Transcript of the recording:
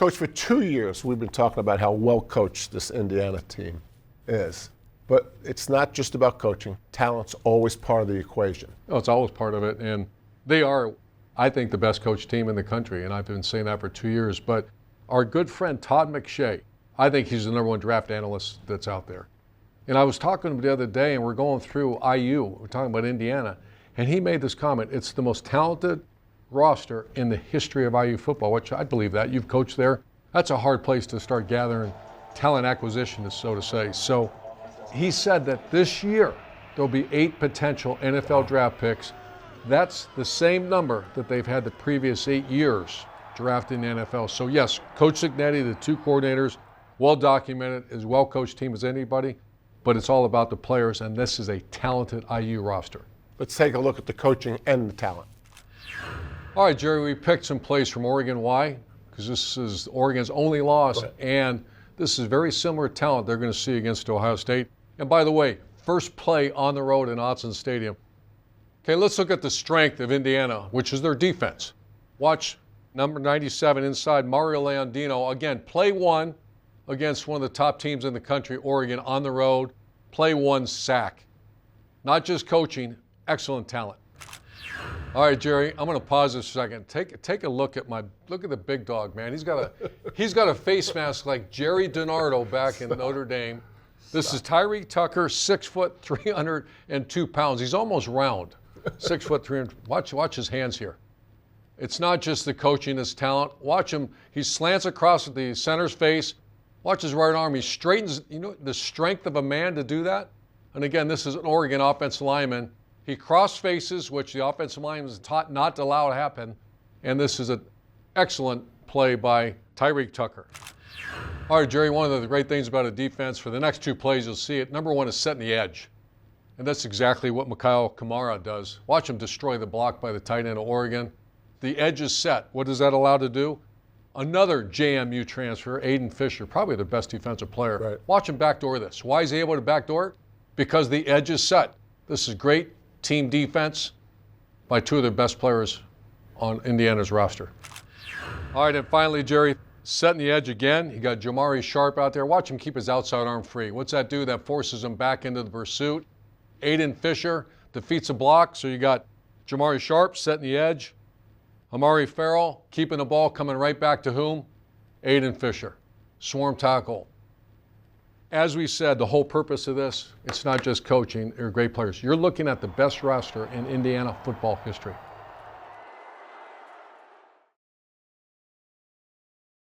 Coach, for 2 years, we've been talking about how well coached this Indiana team is. But it's not just about coaching. Talent's always part of the equation. Oh, it's always part of it. And they are, I think, the best coached team in the country. And I've been saying that for 2 years. But our good friend Todd McShay, I think he's the #1 draft analyst that's out there. And I was talking to him the other day, and we're going through IU. We're talking about Indiana. And he made this comment. It's the most talented roster in the history of IU football, which I believe that. You've coached there. That's a hard place to start gathering talent acquisition, so to say. So he said that this year there'll be 8 potential NFL draft picks. That's the same number that they've had the previous 8 years drafting the NFL. So yes, Coach Cignetti, the 2 coordinators, well documented, as well coached team as anybody, but it's all about the players, and this is a talented IU roster. Let's take a look at the coaching and the talent. All right, Jerry, we picked some plays from Oregon. Why? Because this is Oregon's only loss, and this is very similar talent they're going to see against Ohio State. And by the way, first play on the road in Autzen Stadium. Okay, let's look at the strength of Indiana, which is their defense. Watch number 97 inside, Mario Leondino. Again, play 1 against one of the top teams in the country, Oregon, on the road. Play 1 sack. Not just coaching, excellent talent. All right, Jerry, I'm going to pause this a second. Take a look at the big dog, man. He's got a face mask like Jerry DiNardo back in Notre Dame. This is Tyreek Tucker, 6 foot, 302 pounds. He's almost round. 6 foot, 300. Watch his hands here. It's not just the coaching, it's talent. Watch him. He slants across at the center's face. Watch his right arm. He straightens. You know the strength of a man to do that. And again, this is an Oregon offensive lineman. He cross faces, which the offensive line was taught not to allow to happen. And this is an excellent play by Tyreek Tucker. All right, Jerry, one of the great things about a defense, for the next 2 plays, you'll see it. Number 1 is setting the edge. And that's exactly what Mikhail Kamara does. Watch him destroy the block by the tight end of Oregon. The edge is set. What does that allow to do? Another JMU transfer, Aiden Fisher, probably the best defensive player. Right. Watch him backdoor this. Why is he able to backdoor it? Because the edge is set. This is great team defense by 2 of the best players on Indiana's roster. All right, and finally, Jerry, setting the edge again. You got Jamari Sharp out there. Watch him keep his outside arm free. What's that do? That forces him back into the pursuit. Aiden Fisher defeats a block, so you got Jamari Sharp setting the edge. Amari Farrell keeping the ball, coming right back to whom? Aiden Fisher. Swarm tackle. As we said, the whole purpose of this, it's not just coaching, they're great players. You're looking at the best roster in Indiana football history.